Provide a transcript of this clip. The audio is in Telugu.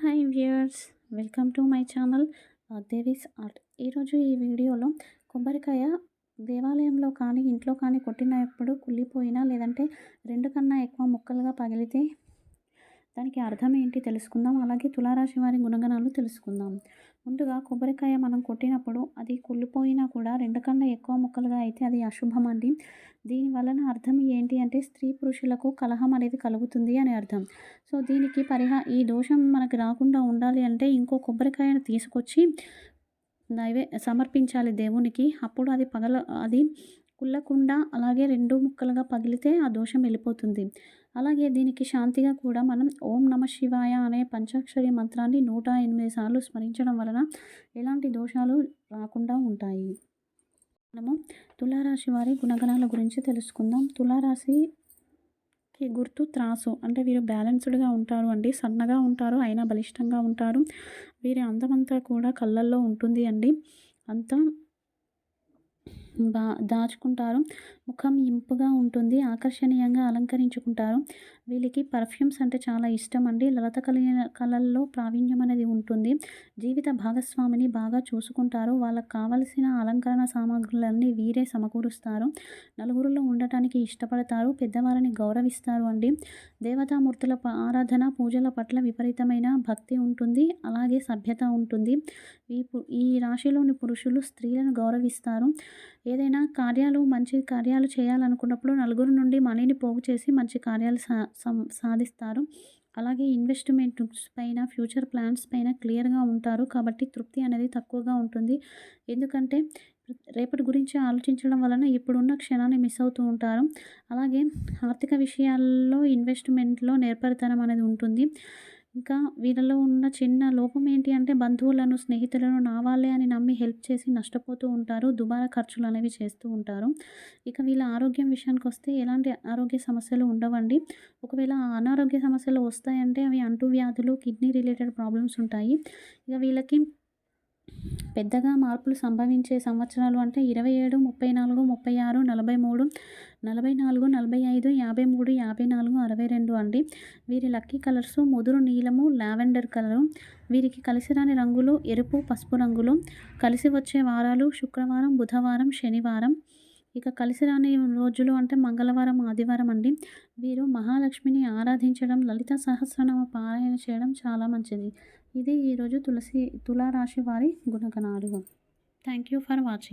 Hi viewers, welcome to my channel Devi's art. ఈరోజు ఈ వీడియోలో కొబ్బరికాయ దేవాలయంలో కానీ ఇంట్లో కానీ కొట్టినప్పుడు కుళ్ళిపోయినా లేదంటే 2 కన్నా ఎక్కువ ముక్కలుగా పగిలితే దానికి అర్థం ఏంటి తెలుసుకుందాం. అలాగే తులారాశి వారి గుణగణాలు తెలుసుకుందాం. ముందుగా కొబ్బరికాయ మనం కొట్టినప్పుడు అది కుళ్ళిపోయినా కూడా 2 కన్నా ఎక్కువ ముక్కలుగా అయితే అది అశుభం అండి. దీని వలన అర్థం ఏంటి అంటే స్త్రీ పురుషులకు కలహం అనేది కలుగుతుంది అని అర్థం. సో దీనికి ఈ దోషం మనకి రాకుండా ఉండాలి అంటే ఇంకో కొబ్బరికాయను తీసుకొచ్చి సమర్పించాలి దేవునికి. అప్పుడు అది కుళ్ళకుండా అలాగే 2 ముక్కలుగా పగిలితే ఆ దోషం వెళ్ళిపోతుంది. అలాగే దీనికి శాంతిగా కూడా మనం ఓం నమ శివాయ అనే పంచాక్షరి మంత్రాన్ని 108 సార్లు స్మరించడం వలన ఎలాంటి దోషాలు రాకుండా ఉంటాయి. మనము తులారాశి వారి గుణగణాల గురించి తెలుసుకుందాం. తులారాశికి గుర్తు త్రాసు. అంటే వీరు బ్యాలెన్స్డ్గా ఉంటారు అండి. సన్నగా ఉంటారు అయినా బలిష్టంగా ఉంటారు. వీరి అందమంతా కూడా కళ్ళల్లో ఉంటుంది అండి. అంతా దాచుకుంటారు. ముఖం ఇంపుగా ఉంటుంది. ఆకర్షణీయంగా అలంకరించుకుంటారు. వీళ్ళకి పర్ఫ్యూమ్స్ అంటే చాలా ఇష్టం అండి. లలిత కళల్లో ప్రావీణ్యం అనేది ఉంటుంది. జీవిత భాగస్వామిని బాగా చూసుకుంటారు. వాళ్ళకు కావలసిన అలంకరణ సామాగ్రులన్నీ వీరే సమకూరుస్తారు. నలుగురిలో ఉండటానికి ఇష్టపడతారు. పెద్దవారిని గౌరవిస్తారు అండి. దేవతామూర్తుల ఆరాధన పూజల పట్ల విపరీతమైన భక్తి ఉంటుంది. అలాగే సభ్యత ఉంటుంది. ఈ రాశిలోని పురుషులు స్త్రీలను గౌరవిస్తారు. ఏదైనా మంచి కార్యాలు చేయాలనుకున్నప్పుడు నలుగురు నుండి మనీని పోగు చేసి మంచి కార్యాలు సాధిస్తారు. అలాగే ఇన్వెస్ట్మెంట్స్ పైన ఫ్యూచర్ ప్లాన్స్ పైన క్లియర్గా ఉంటారు. కాబట్టి తృప్తి అనేది తక్కువగా ఉంటుంది. ఎందుకంటే రేపటి గురించి ఆలోచించడం వలన ఇప్పుడున్న క్షణాన్ని మిస్ అవుతూ ఉంటారు. అలాగే ఆర్థిక విషయాల్లో ఇన్వెస్ట్మెంట్లో నేర్పరితనం అనేది ఉంటుంది. ఇంకా వీళ్ళలో ఉన్న చిన్న లోపం ఏంటి అంటే బంధువులను స్నేహితులను నా వాళ్ళే అని నమ్మి హెల్ప్ చేసి నష్టపోతూ ఉంటారు. దుబారా ఖర్చులు అనేవి చేస్తూ ఉంటారు. ఇక వీళ్ళ ఆరోగ్యం విషయానికి వస్తే ఎలాంటి ఆరోగ్య సమస్యలు ఉండవండి. ఒకవేళ అనారోగ్య సమస్యలు వస్తాయంటే అవి అంటువ్యాధులు, కిడ్నీ రిలేటెడ్ ప్రాబ్లమ్స్ ఉంటాయి. ఇక వీళ్ళకి పెద్దగా మార్పులు సంభవించే సంవత్సరాలు అంటే 27, 34, 36, 43, 44, 45, 53, 54, 62 అండి. వీరి లక్కీ కలర్స్ ముదురు నీలము, లావెండర్ కలరు. వీరికి కలిసి రాని రంగులు ఎరుపు, పసుపు రంగులు. కలిసి వచ్చే వారాలు శుక్రవారం, బుధవారం, శనివారం. ఇక కలిసి రాని రోజులు అంటే మంగళవారం, ఆదివారం అండి. వీరు మహాలక్ష్మిని ఆరాధించడం, లలిత సహస్రనామ పారాయణ చేయడం చాలా మంచిది. ఇది ఈరోజు తులారాశి వారి గుణగణాలు. Thank you for watching.